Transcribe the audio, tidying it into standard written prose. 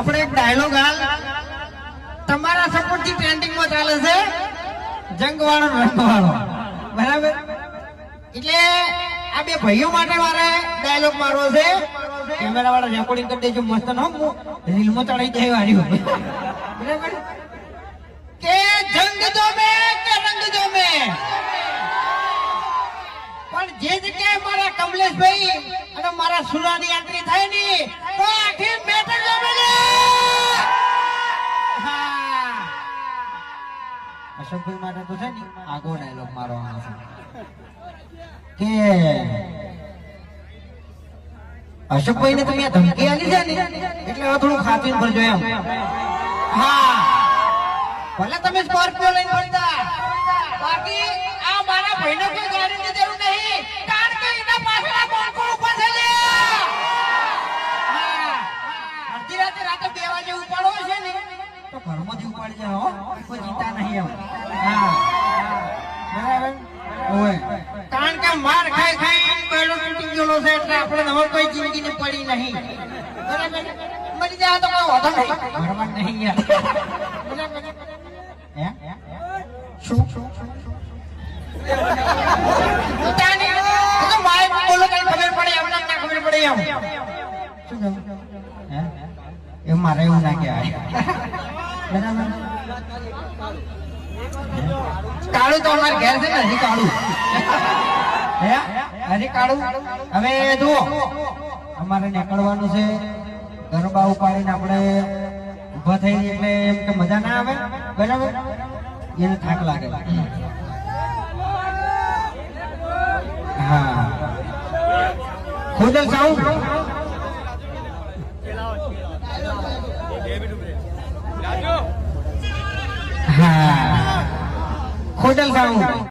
આપણે એક ડાયલોગ હાલ તમારા સપોર્ટ થી ટ્રેન્ડિંગ માં ચાલે છે, જંગવાળો રંગવાળો, બરાબર? એટલે આ બે ભાઈઓ માટે મારે ડાયલોગ મારવો છે. કેમેરા વાળા રેકોર્ડિંગ કરી દેજો મસ્ત, નો રીલ માં ચડાઈ જાય વાળી, બરાબર? કે જંગ જોમે કે રંગ જોમે, પણ જે જગ્યાએ મારા કમલેશભાઈ અને મારા સુરાની એન્ટ્રી થાય ને તો આખી મેટર જોમે ને. અશોકભાઈ માટે તો છે ને આગો ડાયલોગ મારવાનો છે કે અશોકભાઈ ને તમે ધમકી આલી છે ને એટલે હવે થોડું ખાતું ભરજો એમ. હા, ભલે તમે સ્કોર્પિયો લઈને ફરતા, બાકી આ મારા ભાઈનો કોઈ ગાડીની જરૂર નહીં, કારણ કે એના પાછળ કોણ ઉભા છે લે. અડધી રાતે 2 વાગે ઉપાડવો છે ને તો ઘરમાંથી ઉપાડી જાય, હો, કોઈ ચિંતા નહીં એમ. હા, બરાબર. ઓય, કારણ કે માર ખાઈ ખાઈ બેડો તૂટી ગયેલો છે એટલે આપણે હવે કોઈ જિંદગીની પડી નહીં, બરાબર? મરી જાય તો કોઈ વાંધો નહીં, બરાબર નહીં યાર, બરાબર? હે શું તો માય બોલો કઈ ખબર પડે એમ ના ખબર પડે એમ. શું હે એ મારે એવું ના કહેવાય, બરાબર? કાળું તો અમારે ઘેર છે ને, હજી કાળું, હે હજી કાળું. હવે જુઓ, અમારે નીકળવાનું છે, ગરબા ઉપાડીને આપણે ઉભા થઈ એટલે એમ કે મજા ના આવે, બરાબર? એને થાક લાગે. હા, ખોજલ સાઉન્ડ. હા, ખોજલ સાઉન્ડ.